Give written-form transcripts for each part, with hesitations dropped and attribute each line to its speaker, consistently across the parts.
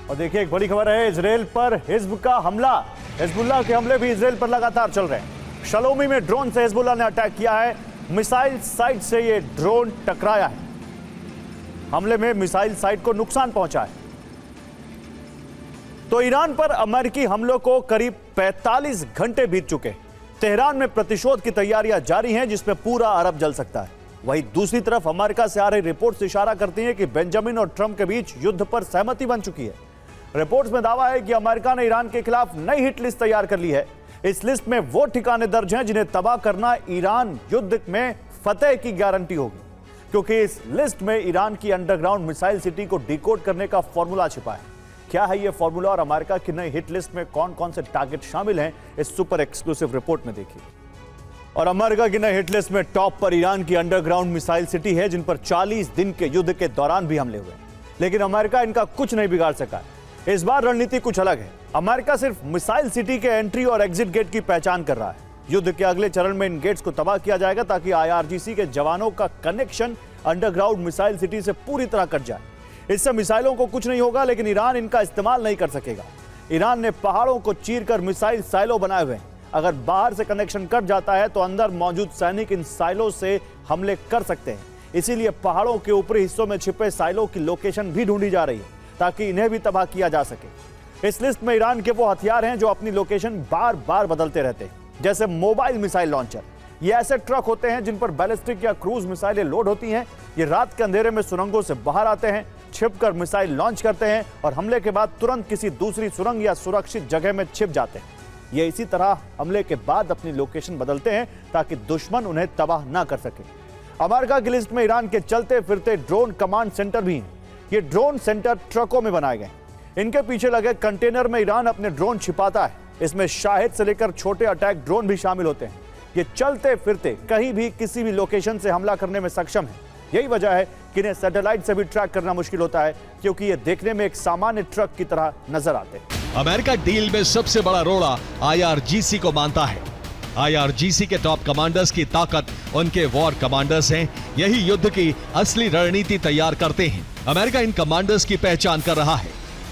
Speaker 1: और देखिए एक बड़ी खबर है, इजराइल पर हिजब का हमला। हिजबुल्लाह के हमले भी इजराइल पर लगातार चल रहे हैं। शलोमी में ड्रोन से हिजबुल्लाह ने अटैक किया है। मिसाइल साइट से ये ड्रोन टकराया है। हमले में मिसाइल साइट को नुकसान पहुंचा है। तो ईरान पर अमेरिकी हमलों को करीब 45 घंटे बीत चुके। तेहरान में प्रतिशोध की तैयारियां जारी हैं, जिसमें पूरा अरब जल सकता है। वहीं दूसरी तरफ अमेरिका से आ रही रिपोर्ट्स इशारा करती हैं कि बेंजामिन और ट्रंप के बीच युद्ध पर सहमति बन चुकी है। रिपोर्ट्स में दावा है कि अमेरिका ने ईरान के खिलाफ नई हिट लिस्ट तैयार कर ली है। इस लिस्ट में वो ठिकाने दर्ज हैं जिन्हें तबाह करना ईरान युद्ध में फतेह की गारंटी होगी, क्योंकि इस लिस्ट में ईरान की अंडरग्राउंड मिसाइल सिटी को डिकोड करने का फॉर्मूला छिपा है। क्या है यह फॉर्मूला और अमेरिका की नई हिट लिस्ट में कौन कौन से टारगेट शामिल हैं, इस सुपर एक्सक्लूसिव रिपोर्ट में देखिए। और अमेरिका की नई हिट लिस्ट में टॉप पर ईरान की अंडरग्राउंड मिसाइल सिटी है, जिन पर 40 दिन के युद्ध के दौरान भी हमले हुए, लेकिन अमेरिका इनका कुछ नहीं बिगाड़ सका। इस बार रणनीति कुछ अलग है। अमेरिका सिर्फ मिसाइल सिटी के एंट्री और एग्जिट गेट की पहचान कर रहा है। युद्ध के अगले चरण में इन गेट्स को तबाह किया जाएगा ताकि IRGC के जवानों का कनेक्शन अंडरग्राउंड मिसाइल सिटी से पूरी तरह कट जाए। इससे मिसाइलों को कुछ नहीं होगा, लेकिन ईरान इनका इस्तेमाल नहीं कर सकेगा। ईरान ने पहाड़ों को चीरकर मिसाइल साइलो बनाए हुए हैं। अगर बाहर से कनेक्शन कट जाता है तो अंदर मौजूद सैनिक इन साइलो से हमले कर सकते हैं। इसीलिए पहाड़ों के ऊपरी हिस्सों में छिपे साइलो की लोकेशन भी ढूंढी जा रही है, ताकि इन्हें भी तबाह किया जा सके। इस लिस्ट में ईरान के वो हथियार हैं जो अपनी लोकेशन बार बार बदलते रहते हैं, जैसे मोबाइल मिसाइल लॉन्चर। ये ऐसे ट्रक होते हैं जिन पर बैलिस्टिक या क्रूज मिसाइलें लोड होती हैं। ये रात के अंधेरे में सुरंगों से बाहर आते हैं, छिपकर मिसाइल लॉन्च करते हैं और हमले के बाद तुरंत किसी दूसरी सुरंग या सुरक्षित जगह में छिप जाते हैं। ये इसी तरह हमले के बाद अपनी लोकेशन बदलते हैं ताकि दुश्मन उन्हें तबाह ना कर सके। अमेरिका की लिस्ट में ईरान के चलते फिरते ड्रोन कमांड सेंटर भी हैं। ये ड्रोन सेंटर ट्रकों में बनाए गए। इनके पीछे लगे कंटेनर में ईरान अपने ड्रोन छिपाता है। इसमें शाहिद से लेकर छोटे अटैक ड्रोन भी शामिल होते हैं। ये चलते फिरते कहीं भी किसी भी लोकेशन से हमला करने में सक्षम है। यही वजह है कि इन्हें सैटेलाइट से भी ट्रैक करना मुश्किल होता है, क्योंकि ये देखने में एक सामान्य ट्रक की तरह नजर आते हैं।
Speaker 2: अमेरिका डील में सबसे बड़ा रोड़ा IRGC को मानता है। IRGC के टॉप कमांडर्स की ताकत उनके वॉर कमांडर्स हैं। यही युद्ध की असली रणनीति तैयार करते हैं। अमेरिका इन कमांडर्स की पहचान कर रहा है।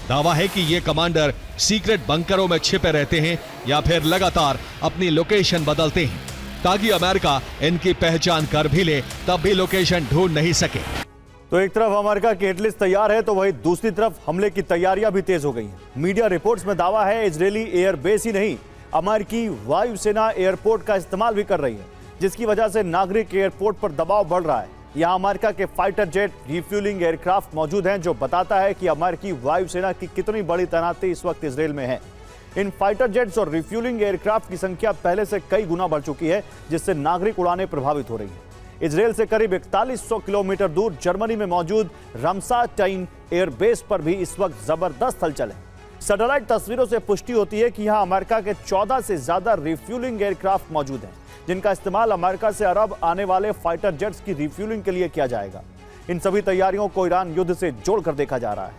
Speaker 2: दावा है कि ये कमांडर सीक्रेट बंकरों में छिपे रहते हैं या फिर लगातार अपनी लोकेशन बदलते हैं, ताकि अमेरिका इनकी पहचान कर भी ले तब भी लोकेशन ढूंढ नहीं सके।
Speaker 1: तो एक तरफ अमेरिका की हिट लिस्ट तैयार है, तो वहीं दूसरी तरफ हमले की तैयारियां भी तेज हो गई हैं। मीडिया रिपोर्ट्स में दावा है इजरायली एयरबेस ही नहीं, अमेरिकी वायुसेना एयरपोर्ट का इस्तेमाल भी कर रही है, जिसकी वजह से नागरिक एयरपोर्ट पर दबाव बढ़ रहा है। यहाँ अमेरिका के फाइटर जेट रिफ्यूलिंग एयरक्राफ्ट मौजूद हैं, जो बताता है कि अमेरिकी वायुसेना की कितनी बड़ी तैनाती इस वक्त इजरायल में है। इन फाइटर जेट्स और रिफ्यूलिंग एयरक्राफ्ट की संख्या पहले से कई गुना बढ़ चुकी है, जिससे नागरिक उड़ानें प्रभावित हो रही हैं। इजरायल से करीब 4100 किलोमीटर दूर जर्मनी में मौजूद रमसाटाइन एयरबेस पर भी इस वक्त जबरदस्त हलचल है। सैटेलाइट तस्वीरों से पुष्टि होती है कि यहां अमेरिका के 14 से ज्यादा रिफ्यूलिंग एयरक्राफ्ट मौजूद हैं, जिनका इस्तेमाल अमेरिका से अरब आने वाले फाइटर जेट्स की रिफ्यूलिंग के लिए किया जाएगा। इन सभी तैयारियों को ईरान युद्ध से जोड़कर देखा जा रहा है।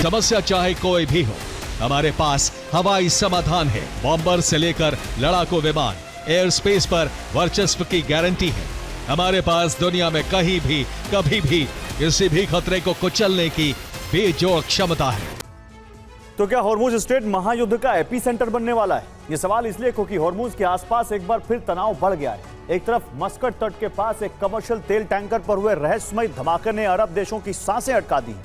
Speaker 2: समस्या चाहे कोई भी हो, हमारे पास हवाई समाधान है। बॉम्बर से लेकर लड़ाकू विमान, एयर स्पेस पर वर्चस्व की गारंटी है। हमारे पास दुनिया में कहीं भी कभी भी किसी भी खतरे को कुचलने की बेजोड़ क्षमता है।
Speaker 1: तो क्या हॉर्मुज स्ट्रेट महायुद्ध का एपीसेंटर बनने वाला है? यह सवाल इसलिए क्योंकि हॉर्मुज के आसपास एक बार फिर तनाव बढ़ गया है। एक तरफ मस्कट तट के पास एक कमर्शियल तेल टैंकर पर हुए रहस्यमय धमाके ने अरब देशों की सांसें अटका दी।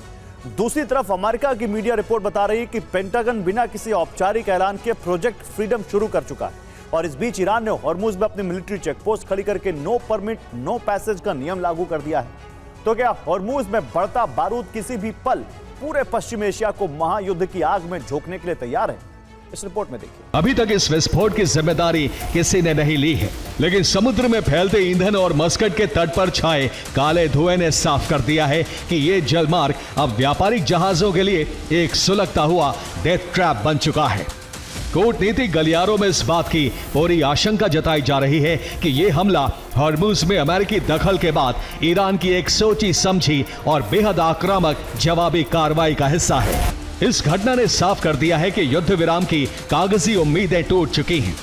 Speaker 1: दूसरी तरफ अमेरिका की मीडिया रिपोर्ट बता रही है कि पेंटागन बिना किसी औपचारिक ऐलान के प्रोजेक्ट फ्रीडम शुरू कर चुका है। और इस बीच ईरान ने हॉर्मुज में अपनी मिलिट्री चेकपोस्ट खड़ी करके नो परमिट नो पैसेज का नियम लागू कर दिया है। तो क्या हॉर्मुज में बढ़ता बारूद किसी भी पल पूरे पश्चिम एशिया को महायुद्ध की आग में झोंकने के लिए तैयार है? इस रिपोर्ट में देखिए।
Speaker 2: अभी तक इस विस्फोट की जिम्मेदारी किसी ने नहीं ली है, लेकिन समुद्र में फैलते ईंधन और मस्कट के तट पर छाए काले धुएं ने साफ कर दिया है कि ये जलमार्ग अब व्यापारिक जहाजों के लिए एक सुलगता हुआ डेथ ट्रैप बन चुका है। कूटनीतिक गलियारों में इस बात की पूरी आशंका जताई जा रही है कि यह हमला हॉर्मुज में अमेरिकी दखल के बाद ईरान की एक सोची समझी और बेहद आक्रामक जवाबी कार्रवाई का हिस्सा है। इस घटना ने साफ कर दिया है कि युद्ध विराम की कागजी उम्मीदें टूट चुकी हैं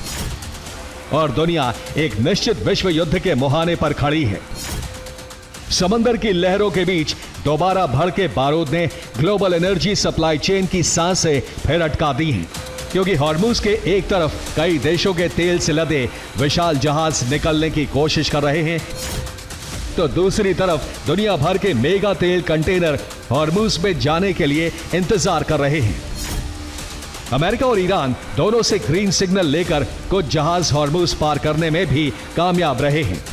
Speaker 2: और दुनिया एक निश्चित विश्व युद्ध के मुहाने पर खड़ी है। समंदर की लहरों के बीच दोबारा भड़के बारूद ने ग्लोबल एनर्जी सप्लाई चेन की सांसें फिर अटका दी हैं, क्योंकि हॉर्मुज के एक तरफ कई देशों के तेल से लदे विशाल जहाज निकलने की कोशिश कर रहे हैं, तो दूसरी तरफ दुनिया भर के मेगा तेल कंटेनर हॉर्मुज में जाने के लिए इंतजार कर रहे हैं। अमेरिका और ईरान दोनों से ग्रीन सिग्नल लेकर कुछ जहाज हॉर्मुज पार करने में भी कामयाब रहे हैं।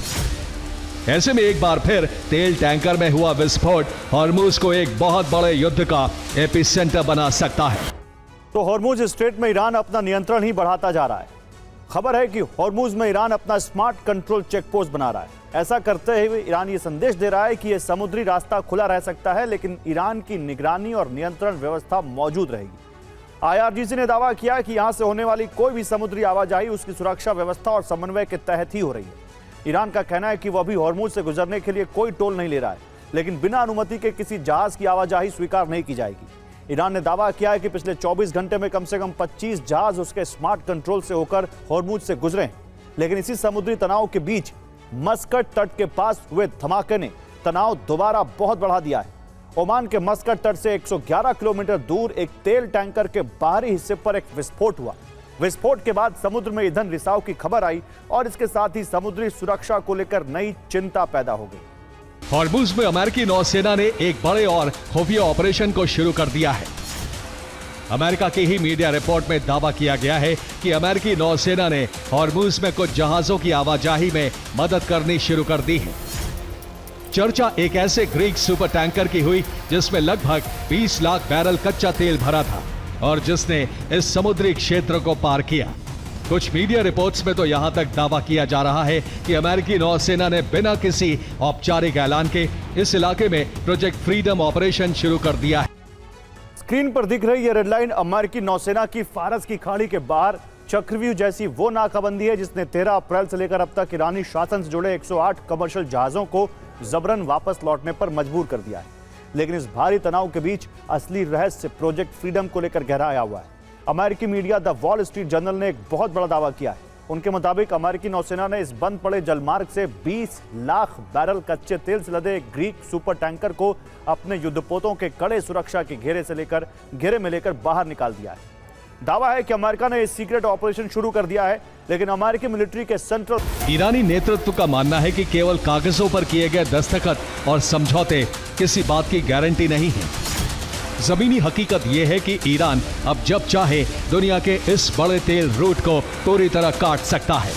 Speaker 2: ऐसे में एक बार फिर तेल टैंकर में हुआ विस्फोट हॉर्मुज को एक बहुत बड़े युद्ध का एपिसेंटर बना सकता है।
Speaker 1: तो हॉर्मुज स्ट्रेट में ईरान अपना नियंत्रण ही बढ़ाता जा रहा है। खबर है कि हॉर्मुज में ईरान अपना स्मार्ट कंट्रोल चेकपोस्ट बना रहा है। ऐसा करते हुए ईरान ये संदेश दे रहा है कि यह समुद्री रास्ता खुला रह सकता है, लेकिन ईरान की निगरानी और नियंत्रण व्यवस्था मौजूद रहेगी। IRGC ने दावा किया कि यहां से होने वाली कोई भी समुद्री आवाजाही उसकी सुरक्षा व्यवस्था और समन्वय के तहत ही हो रही है। ईरान का कहना है कि वह भी हॉर्मुज से गुजरने के लिए कोई टोल नहीं ले रहा है, लेकिन बिना अनुमति के किसी जहाज की आवाजाही स्वीकार नहीं की जाएगी। ईरान ने दावा किया है कि पिछले 24 घंटे में कम से कम 25 जहाज उसके स्मार्ट कंट्रोल से होकर हॉर्मुज से गुजरे हैं, लेकिन इसी समुद्री तनाव के बीच मस्कट तट के पास हुए धमाके ने तनाव दोबारा बहुत बढ़ा दिया है। ओमान के मस्कट तट से 111 किलोमीटर दूर एक तेल टैंकर के बाहरी हिस्से पर एक विस्फोट हुआ। विस्फोट के बाद समुद्र में ईंधन रिसाव की खबर आई और इसके साथ ही समुद्री सुरक्षा को लेकर नई चिंता पैदा हो गई।
Speaker 2: हॉर्मुज में अमेरिकी नौसेना ने एक बड़े और खुफिया ऑपरेशन को शुरू कर दिया है। अमेरिका की ही मीडिया रिपोर्ट में दावा किया गया है कि अमेरिकी नौसेना ने हॉर्मुज में कुछ जहाजों की आवाजाही में मदद करनी शुरू कर दी है। चर्चा एक ऐसे ग्रीक सुपर टैंकर की हुई जिसमें लगभग 20 लाख बैरल कच्चा तेल भरा था और जिसने इस समुद्री क्षेत्र को पार किया। कुछ मीडिया रिपोर्ट्स में तो यहां तक दावा किया जा रहा है कि अमेरिकी नौसेना ने बिना किसी औपचारिक ऐलान के इस इलाके में प्रोजेक्ट फ्रीडम ऑपरेशन शुरू कर दिया है।
Speaker 1: स्क्रीन पर दिख रही यह रेड लाइन अमेरिकी नौसेना की फारस की खाड़ी के बाहर चक्रव्यूह जैसी वो नाकाबंदी है जिसने 13 अप्रैल से लेकर अब तक ईरानी शासन से जुड़े 108 कमर्शियल जहाजों को जबरन वापस लौटने पर मजबूर कर दिया है। लेकिन इस भारी तनाव के बीच असली रहस्य प्रोजेक्ट फ्रीडम को लेकर गहराया हुआ है। अमेरिकी media the wall street journal ने एक बहुत बड़ा दावा किया है। उनके मुताबिक अमेरिकी नौसेना ने इस बंद पड़े जलमार्ग से 20 लाख बैरल कच्चे तेल से लदे एक ग्रीक सुपर टैंकर को अपने युद्धपोतों के कड़े सुरक्षा के घेरे में लेकर बाहर निकाल दिया है। दावा है कि अमेरिका ने इस सीक्रेट ऑपरेशन शुरू कर दिया है, लेकिन अमेरिकी मिलिट्री के सेंट्रल
Speaker 2: ईरानी नेतृत्व का मानना है कि केवल कागजों पर किए गए दस्तखत और समझौते किसी बात की गारंटी नहीं है। जमीनी हकीकत यह है कि ईरान अब जब चाहे दुनिया के इस बड़े तेल रूट को पूरी तरह काट सकता है।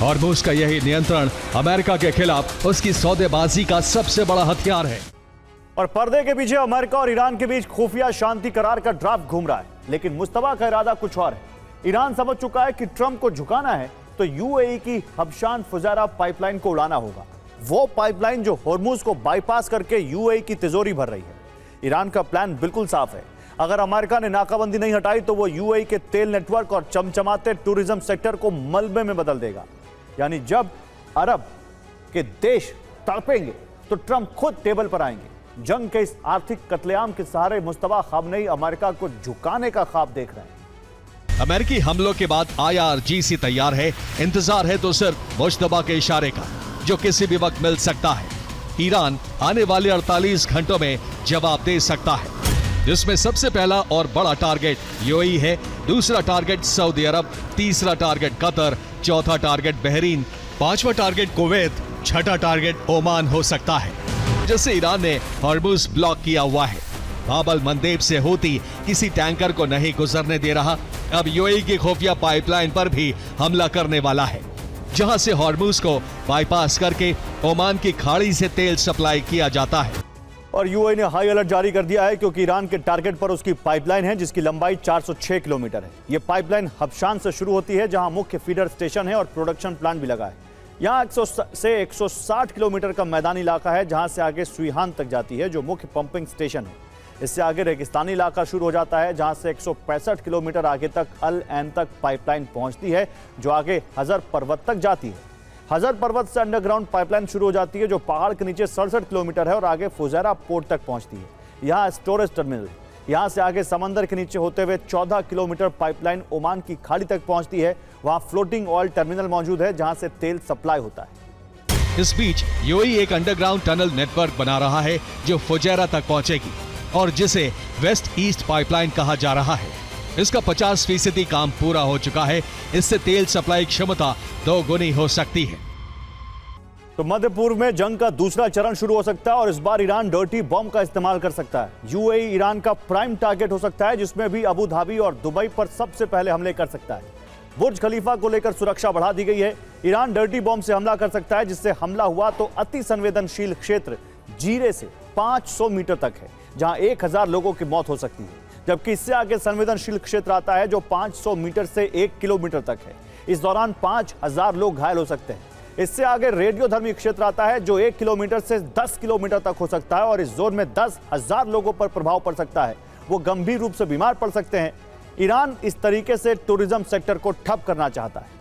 Speaker 2: हॉर्मुज का यही नियंत्रण अमेरिका के खिलाफ उसकी सौदेबाजी का सबसे बड़ा हथियार है।
Speaker 1: और पर्दे के पीछे अमेरिका और ईरान के बीच खुफिया शांति करार का ड्राफ्ट घूम रहा है, लेकिन मुस्तफा का इरादा कुछ और है। ईरान समझ चुका है कि ट्रंप को झुकाना है तो यूएई की हबशान फुजारा पाइपलाइन को उड़ाना होगा। वो पाइपलाइन जो हॉर्मुज को बाईपास करके यूएई की तिजोरी भर रही है। ईरान का प्लान बिल्कुल साफ है। अगर अमेरिका ने नाकाबंदी नहीं हटाई तो वो यूएई के तेल नेटवर्क और चमचमाते टूरिज्म सेक्टर को मलबे में बदल देगा। यानी जब अरब के देश तड़पेंगे तो ट्रंप खुद टेबल पर आएंगे। जंग के इस आर्थिक कत्लेआम के सहारे मुस्तफा खामनेई अमेरिका को झुकाने का ख्वाब देख रहे हैं।
Speaker 2: अमेरिकी हमलों के बाद IRGC तैयार है। इंतजार है तो सिर्फ मुश्तबा के इशारे का, जो किसी भी वक्त मिल सकता है। ईरान आने वाले 48 घंटों में जवाब दे सकता है, जिसमें सबसे पहला और बड़ा टारगेट यूएई है, दूसरा टारगेट सऊदी अरब, तीसरा टारगेट कतर, चौथा टारगेट बहरीन, पांचवा टारगेट कुवैत, छठा टारगेट ओमान हो सकता है। जैसे ईरान ने हॉर्मुज ब्लॉक किया हुआ है, बाबल मंदेब से होती किसी टैंकर को नहीं गुजरने दे रहा, अब यूएई की खुफिया पाइपलाइन पर भी हमला करने वाला है, जहां से हॉर्मुज को बाईपास करके ओमान की खाड़ी से तेल सप्लाई किया जाता है।
Speaker 1: और यूएई ने हाई अलर्ट जारी कर दिया है क्योंकि ईरान के टारगेट पर उसकी पाइपलाइन है जिसकी लंबाई 406 किलोमीटर है। यह पाइपलाइन हबशान से शुरू होती है जहां मुख्य फीडर स्टेशन है और प्रोडक्शन प्लांट भी लगा है। यहाँ 100 से 160 किलोमीटर का मैदानी इलाका है जहां से आगे सुईहान तक जाती है जो मुख्य पंपिंग स्टेशन है। इससे आगे रेगिस्तानी इलाका शुरू हो जाता है जहां से 165 किलोमीटर आगे तक अल ऐन तक पाइपलाइन पहुंचती है जो आगे हजर पर्वत तक जाती है। हजर पर्वत से अंडरग्राउंड पाइपलाइन शुरू हो जाती है जो पहाड़ के नीचे 67 किलोमीटर है और आगे फुजैरा पोर्ट तक पहुंचती है। यहाँ स्टोरेज टर्मिनल है। यहाँ से आगे समंदर के नीचे होते हुए 14 किलोमीटर पाइपलाइन ओमान की खाड़ी तक पहुंचती है। वहां फ्लोटिंग ऑयल टर्मिनल मौजूद है जहां से तेल सप्लाई होता है।
Speaker 2: इस बीच यूएई एक अंडरग्राउंड टनल नेटवर्क बना रहा है जो फुजैरा तक पहुंचेगी और जिसे वेस्ट ईस्ट पाइपलाइन कहा जा रहा है। इसका 50% काम पूरा हो चुका है। इससे तेल सप्लाई क्षमता 2 गुनी हो सकती है।
Speaker 1: तो मध्य पूर्व में जंग का दूसरा चरण शुरू हो सकता है और इस बार ईरान डर्टी बॉम्ब का इस्तेमाल कर सकता है। यूएई ईरान का प्राइम टारगेट हो सकता है, जिसमें भी अबू धाबी और दुबई पर सबसे पहले हमले कर सकता है। बुर्ज खलीफा को लेकर सुरक्षा बढ़ा दी गई है। ईरान डर्टी बॉम्ब से हमला कर सकता है, जिससे हमला हुआ तो अति संवेदनशील क्षेत्र जीरे से 500 मीटर तक है, जहां 1000 लोगों की मौत हो सकती है। जबकि इससे आगे संवेदनशील क्षेत्र आता है जो 500 मीटर से 1 किलोमीटर तक है। इस दौरान 5000 लोग घायल हो सकते हैं। इससे आगे रेडियोधर्मी क्षेत्र आता है जो 1 किलोमीटर से 10 किलोमीटर तक हो सकता है और इस जोन में 10,000 लोगों पर प्रभाव पड़ सकता है। वो गंभीर रूप से बीमार पड़ सकते हैं। ईरान इस तरीके से टूरिज्म सेक्टर को ठप करना चाहता है।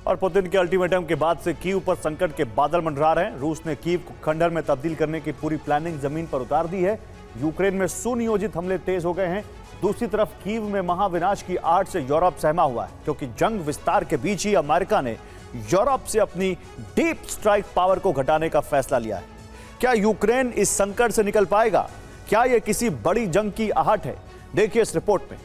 Speaker 1: और पुतिन के अल्टीमेटम के बाद से कीव पर संकट के बादल मंडरा रहे हैं। रूस ने कीव को खंडहर में तब्दील करने की पूरी प्लानिंग जमीन पर उतार दी है। यूक्रेन में सुनियोजित हमले तेज हो गए हैं। दूसरी तरफ कीव में महाविनाश की आड़ से यूरोप सहमा हुआ है, क्योंकि जंग विस्तार के बीच ही अमेरिका ने यूरोप से अपनी डीप स्ट्राइक पावर को घटाने का फैसला लिया है। क्या यूक्रेन इस संकट से निकल पाएगा? क्या यह किसी बड़ी जंग की आहट है? देखिए इस रिपोर्ट में।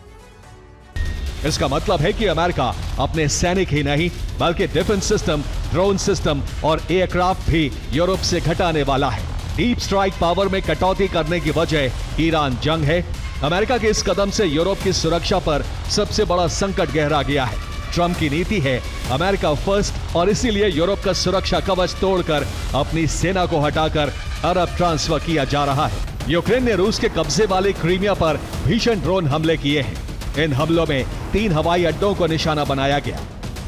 Speaker 2: इसका मतलब है कि अमेरिका अपने सैनिक ही नहीं बल्कि डिफेंस सिस्टम, ड्रोन सिस्टम और एयरक्राफ्ट भी यूरोप से घटाने वाला है। डीप स्ट्राइक पावर में कटौती करने की वजह ईरान जंग है। अमेरिका के इस कदम से यूरोप की सुरक्षा पर सबसे बड़ा संकट गहरा गया है। ट्रंप की नीति है अमेरिका फर्स्ट और इसीलिए यूरोप का सुरक्षा कवच तोड़कर अपनी सेना को हटाकर अरब ट्रांसफर किया जा रहा है। यूक्रेन ने रूस के कब्जे वाले क्रीमिया पर भीषण ड्रोन हमले किए हैं। इन हमलों में 3 हवाई अड्डों को निशाना बनाया गया।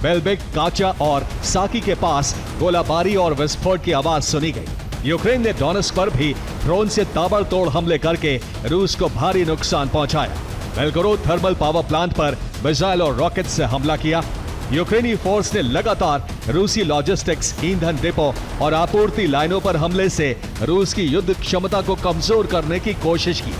Speaker 2: बेलबिक, काचा और साकी के पास गोलाबारी और विस्फोट की आवाज सुनी गई। यूक्रेन ने डोनेट्स्क पर भी ड्रोन से ताबड़तोड़ हमले करके रूस को भारी नुकसान पहुंचाया। बेलगोरोद थर्मल पावर प्लांट पर मिसाइल और रॉकेट से हमला किया। यूक्रेनी फोर्स ने लगातार रूसी लॉजिस्टिक्स, ईंधन डिपो और आपूर्ति लाइनों पर हमले से रूस की युद्ध क्षमता को कमजोर करने की कोशिश की।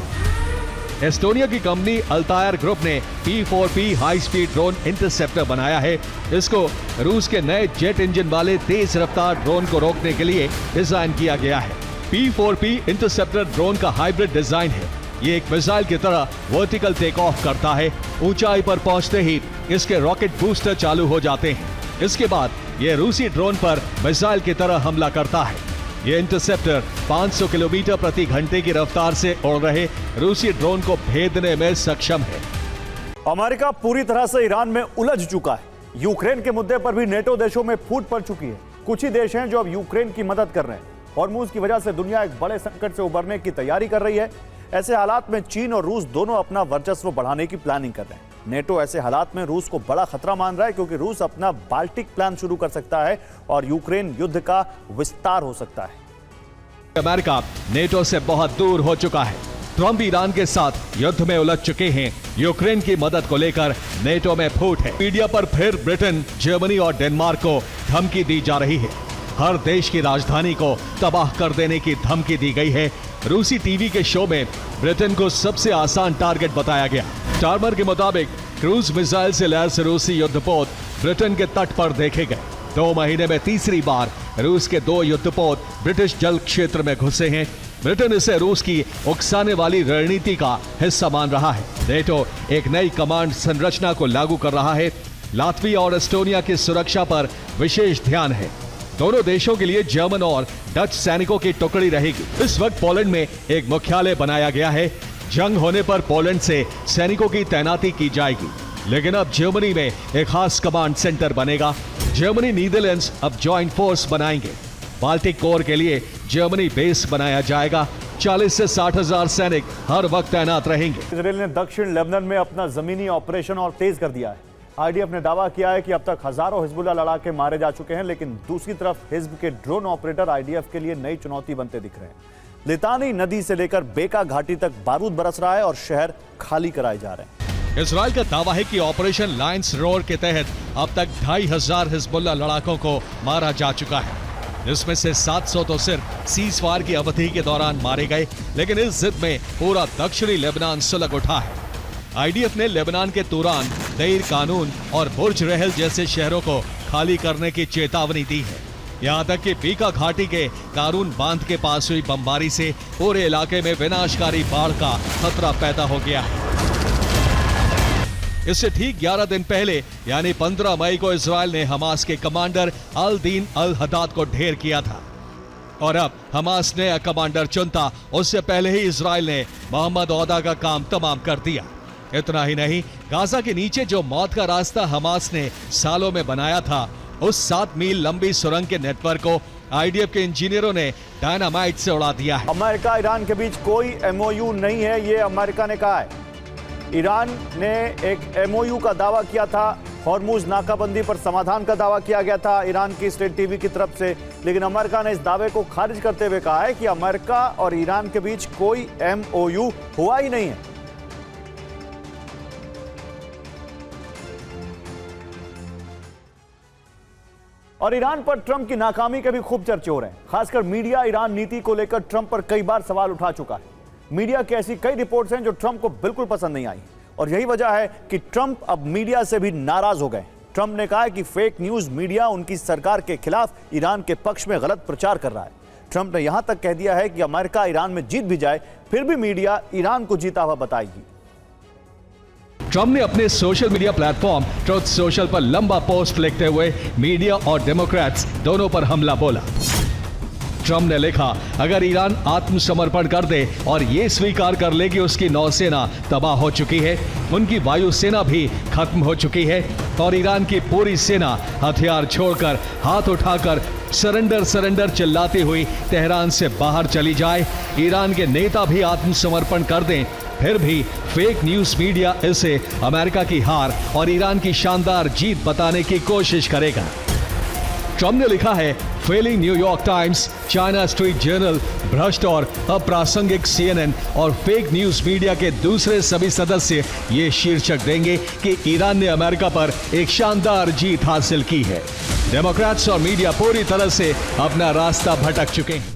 Speaker 2: एस्टोनिया की कंपनी अल्तायर ग्रुप ने P4P high speed drone interceptor बनाया है। इसको रूस के नए जेट इंजन वाले तेज रफ्तार ड्रोन को रोकने के लिए डिजाइन किया गया है। P4P इंटरसेप्टर ड्रोन का हाइब्रिड डिजाइन है। ये एक मिसाइल की तरह वर्टिकल टेक ऑफ करता है। ऊंचाई पर पहुंचते ही इसके रॉकेट बूस्टर चालू हो जाते हैं। इसके बाद ये रूसी ड्रोन पर मिसाइल की तरह हमला करता है। ये इंटरसेप्टर 500 किलोमीटर प्रति घंटे की रफ्तार से उड़ रहे रूसी ड्रोन को भेदने में सक्षम है।
Speaker 1: अमेरिका पूरी तरह से ईरान में उलझ चुका है। यूक्रेन के मुद्दे पर भी नेटो देशों में फूट पड़ चुकी है। कुछ ही देश हैं जो अब यूक्रेन की मदद कर रहे हैं। हॉर्मुज की वजह से दुनिया एक बड़े संकट से उबरने की तैयारी कर रही है। ऐसे हालात में चीन और रूस दोनों अपना वर्चस्व बढ़ाने की प्लानिंग कर रहे हैं। नेटो ऐसे हालात में रूस को बड़ा खतरा मान रहा है, क्योंकि रूस अपना बाल्टिक प्लान शुरू कर सकता है और यूक्रेन युद्ध का विस्तार हो सकता है।
Speaker 2: अमेरिका नेटो से बहुत दूर हो चुका है। ट्रंप ईरान के साथ युद्ध में उलझ चुके हैं। यूक्रेन की मदद को लेकर नेटो में फूट है। मीडिया पर फिर ब्रिटेन, जर्मनी और डेनमार्क को धमकी दी जा रही है। हर देश की राजधानी को तबाह कर देने की धमकी दी गई है। रूसी टीवी के शो में ब्रिटेन को सबसे आसान टारगेट बताया गया। स्टारमर के मुताबिक क्रूज मिसाइल से लैस रूसी युद्धपोत ब्रिटेन के तट पर देखे गए। 2 महीने में तीसरी बार रूस के 2 युद्धपोत ब्रिटिश जल क्षेत्र में घुसे हैं। ब्रिटेन इसे रूस की उकसाने वाली रणनीति का हिस्सा मान रहा है। नेटो एक नई कमांड संरचना को लागू कर रहा है। लात्विया और एस्टोनिया की सुरक्षा पर विशेष ध्यान है। दोनों देशों के लिए जर्मन और डच सैनिकों की टुकड़ी रहेगी। इस वक्त पोलैंड में एक मुख्यालय बनाया गया है। जंग होने पर पोलैंड से सैनिकों की तैनाती की जाएगी। लेकिन अब जर्मनी में एक खास कमांड सेंटर बनेगा। जर्मनी, नीदरलैंड्स अब ज्वाइंट फोर्स बनाएंगे। बाल्टिक कोर के लिए जर्मनी बेस बनाया जाएगा। 40 से 60 हजार सैनिक हर वक्त तैनात रहेंगे।
Speaker 1: इजरायल ने दक्षिण लेबनान में अपना जमीनी ऑपरेशन और तेज कर दिया है। आईडीएफ ने दावा किया है कि अब तक हजारों हिजबुल्लाह लड़ाके मारे जा चुके हैं, लेकिन दूसरी तरफ हिजब के ड्रोन ऑपरेटर आईडीएफ के लिए नई चुनौती बनते दिख रहे हैं। लितानी नदी से लेकर बेका घाटी तक बारूद बरस रहा है और शहर खाली कराए जा रहे हैं।
Speaker 2: इजरायल का दावा है कि ऑपरेशन लायंस रोर के तहत अब तक 2500 हिजबुल्लाह लड़ाकों को मारा जा चुका है। इसमें से 700 तो सिर्फ सीजफायर की अवधि के दौरान मारे गए, लेकिन इस जिद में पूरा दक्षिणी लेबनान सुलग उठा है। आईडीएफ ने लेबनान के तुरान, देर कानून और बुर्ज रहल जैसे शहरों को खाली करने की चेतावनी दी है। यहाँ तक कि पीका घाटी के कारून बांध के पास हुई बमबारी से पूरे इलाके में विनाशकारी बाढ़ का खतरा पैदा हो गया है। इससे ठीक 11 दिन पहले यानी 15 मई को इजराइल ने हमास के कमांडर अल दीन अल हदाद को ढेर किया था और अब हमास नया कमांडर चुनता उससे पहले ही इजराइल ने मोहम्मद औदा का काम तमाम कर दिया। इतना ही नहीं, गाजा के नीचे जो मौत का रास्ता हमास ने सालों में बनाया था, उस 7 मील लंबी सुरंग के नेटवर्क को आईडीएफ के इंजीनियरों ने डायनामाइट से उड़ा दिया है।
Speaker 1: अमेरिका ईरान के बीच कोई एमओयू नहीं है, ये अमेरिका ने कहा है। ईरान ने एक एमओयू का दावा किया था, हॉर्मुज नाकाबंदी पर समाधान का दावा किया गया था ईरान की स्टेट टीवी की तरफ से, लेकिन अमेरिका ने इस दावे को खारिज करते हुए कहा है कि अमेरिका और ईरान के बीच कोई एमओयू हुआ ही नहीं है। और ईरान पर ट्रंप की नाकामी के भी खूब चर्चे हो रहे हैं। खासकर मीडिया ईरान नीति को लेकर ट्रंप पर कई बार सवाल उठा चुका है। मीडिया की ऐसी कई रिपोर्ट्स हैं जो ट्रंप को बिल्कुल पसंद नहीं आई और यही वजह है कि ट्रंप अब मीडिया से भी नाराज हो गए। ट्रंप ने कहा है कि फेक न्यूज मीडिया उनकी सरकार के खिलाफ ईरान के पक्ष में गलत प्रचार कर रहा है। ट्रंप ने यहां तक कह दिया है कि अमेरिका ईरान में जीत भी जाए फिर भी मीडिया ईरान को जीता हुआ बताएगी।
Speaker 2: ट्रंप ने अपने social media platform truth social पर लंबा पोस्ट लिखते हुए मीडिया और डेमोक्रेट्स दोनों पर हमला बोला। ट्रंप ने लिखा, अगर ईरान आत्मसमर्पण कर दे और ये स्वीकार कर ले कि उसकी नौसेना तबाह हो चुकी है, उनकी वायुसेना भी खत्म हो चुकी है और ईरान की पूरी सेना हथियार छोड़कर हाथ उठाकर सरेंडर चिल्लाती हुई तेहरान से बाहर चली जाए, ईरान के नेता भी आत्मसमर्पण कर दें, फिर भी फेक न्यूज मीडिया इसे अमेरिका की हार और ईरान की शानदार जीत बताने की कोशिश करेगा। ट्रंप ने लिखा है, failing New York Times, China Street Journal, भ्रष्ट और अप्रासंगिक CNN और फेक न्यूज मीडिया के दूसरे सभी सदस्य ये शीर्षक देंगे कि ईरान ने अमेरिका पर एक शानदार जीत हासिल की है। डेमोक्रेट्स और मीडिया पूरी तरह से अपना रास्ता भटक चुके हैं।